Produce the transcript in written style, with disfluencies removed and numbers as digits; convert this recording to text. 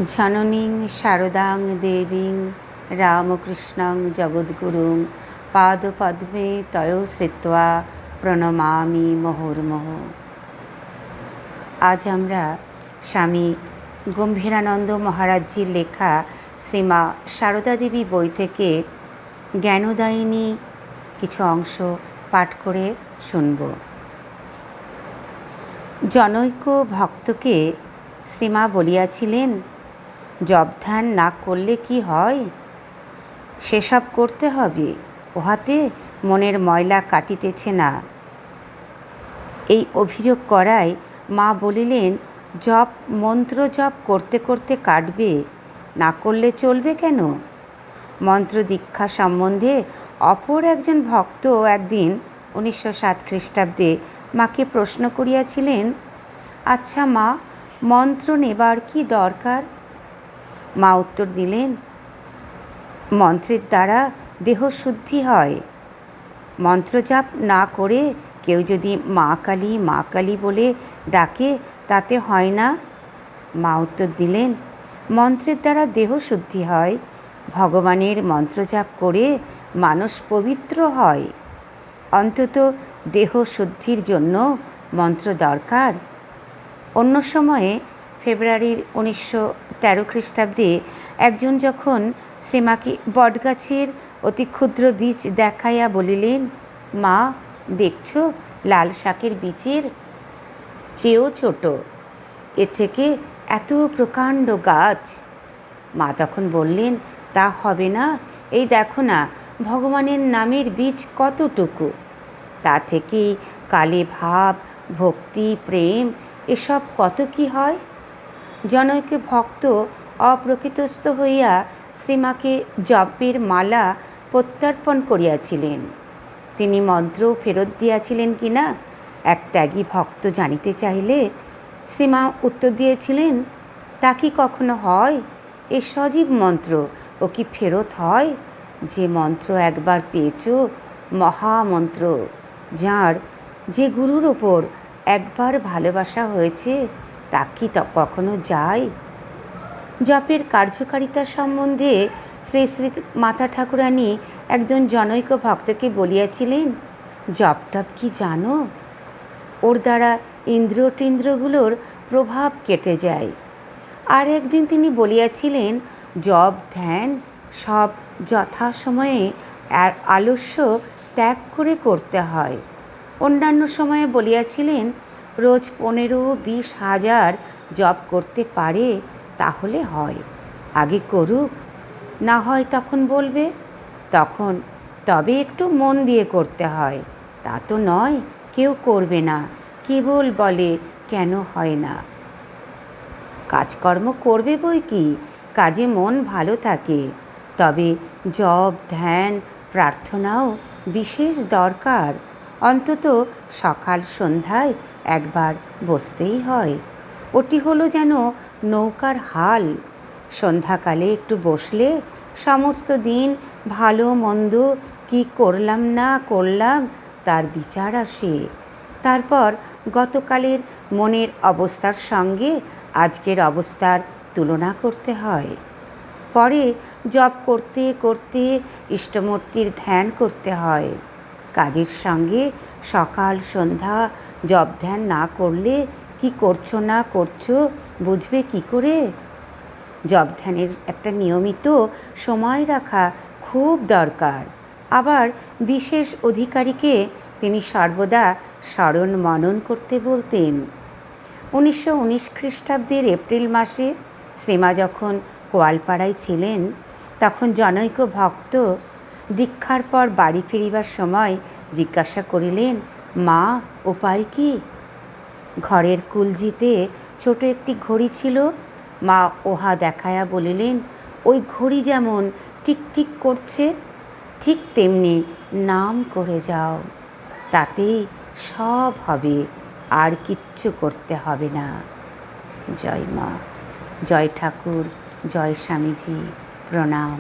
জননীং শারদাং দেবীং রামকৃষ্ণং জগদ্গুরুং পাদপদ্মে তয়ো শ্রিত্বা প্রণমামি মুহুর্মুহুঃ। আজ আমরা স্বামী গম্ভীরানন্দ মহারাজজির লেখা শ্রীমা সারদা দেবী বই থেকে জ্ঞানদায়িনী কিছু অংশ পাঠ করে শুনব। জনৈক ভক্তকে শ্রীমা বলিয়াছিলেন, জপ ধ্যান না করলে কি হয়, সেসব করতে হবে, উহাতে মনের ময়লা কাটিতেছে না। এই অভিযোগ করায় মা বলিলেন, জপ মন্ত্র জপ করতে করতে কাটবে, না করলে চলবে কেন? মন্ত্র দীক্ষা সম্বন্ধে অপর একজন ভক্ত একদিন 1907 খ্রিস্টাব্দে মাকে প্রশ্ন করিয়াছিলেন, আচ্ছা মা, মন্ত্র নেবার কি দরকার? মা উত্তর দিলেন, মন্ত্রের দ্বারা দেহ শুদ্ধি হয়। মন্ত্রজাপ না করে কেউ যদি মা কালী বলে ডাকে, তাতে হয় না? মা উত্তর দিলেন, মন্ত্রের দ্বারা দেহ শুদ্ধি হয়, ভগবানের মন্ত্রজাপ করে মানুষ পবিত্র হয়। অন্তত দেহ শুদ্ধির জন্য মন্ত্র দরকার। অন্য সময়ে ফেব্রুয়ারির 1913 খ্রিস্টাব্দে একজন যখন শ্রীমাকে বটগাছের অতি ক্ষুদ্র বীজ দেখাইয়া বলিলেন, মা দেখছ, লাল শাকের বীজের চেয়েও ছোট, এ থেকে এত প্রকাণ্ড গাছ। মা তখন বললেন, তা হবে না, এই দেখো না ভগবানের নামের বীজ কতটুকু, তা থেকেই কালে ভাব, ভক্তি, প্রেম এসব কত কি হয়। জনৈক ভক্ত অপ্রকৃতস্থ হইয়া শ্রীমাকে জপের মালা প্রত্যর্পণ করিয়াছিলেন। তিনি মন্ত্র ফেরত দিয়াছিলেন কিনা এক ত্যাগী ভক্ত জানিতে চাইলে শ্রীমা উত্তর দিয়েছিলেন, তা কি কখনো হয়? এ সজীব মন্ত্র, ও কি ফেরত হয়? যে মন্ত্র একবার পেয়েছ, মহামন্ত্র, যার যে গুরুর ওপর একবার ভালোবাসা হয়েছে, তা কি কখনো যায়? জপের কার্যকারিতা সম্বন্ধে শ্রী শ্রী মাতা ঠাকুরানী একজন জনৈক ভক্তকে বলিয়াছিলেন, জপ টপ কি জানো? ওর দ্বারা ইন্দ্রিয়টিন্দ্রগুলোর প্রভাব কেটে যায়। আর একদিন তিনি বলিয়াছিলেন, জপ ধ্যান সব যথাসময়ে আর আলস্য ত্যাগ করে করতে হয়। অন্যান্য সময়ে বলিয়াছিলেন, রোজ 15-20 হাজার জপ করতে পারে তাহলে হয়, আগে করুক, না হয় তখন বলবে, তবে একটু মন দিয়ে করতে হয়। তা তো নয় কেউ করবে না, কেবল বলে কেন হয় না। কাজকর্ম করবে বই কি, কাজে মন ভালো থাকে, তবে জপ ধ্যান প্রার্থনাও বিশেষ দরকার। অন্তত সকাল সন্ধ্যায় একবার বসতেই হয়। ওটি হলো যেন নৌকার হাল। সন্ধ্যাকালে একটু বসলে সমস্ত দিন ভালো মন্দ কি করলাম না করলাম তার বিচার আসে। তারপর গতকালের মনের অবস্থার সঙ্গে আজকের অবস্থার তুলনা করতে হয়। পরে জপ করতে করতে ইষ্টমূর্তির ধ্যান করতে হয়। কাজের সঙ্গে সকাল সন্ধ্যা জপ ধ্যান না করলে কি করছো না করছো বুঝবে কি করে? জপ ধ্যানের একটা নিয়মিত সময় রাখা খুব দরকার। আবার বিশেষ অধিকারীকে তিনি সর্বদা স্মরণ মনন করতে বলতেন। 1919 খ্রিস্টাব্দের এপ্রিল মাসে শ্রীমা যখন কোয়ালপাড়ায় ছিলেন, তখন জনৈক ভক্ত দীক্ষার পর বাড়ি ফিরিবার সময় জিজ্ঞাসা করিলেন, মা উপায় কি? ঘরের কুলজিতে ছোট একটি ঘড়ি ছিল। মা ওহা দেখায়া বলিলেন, ওই ঘড়ি যেমন টিকটিক করছে, ঠিক তেমনি নাম করে যাও, তাতেই সব হবে, আর কিচ্ছু করতে হবে না। জয় মা, জয় ঠাকুর, জয় স্বামীজি, প্রণাম।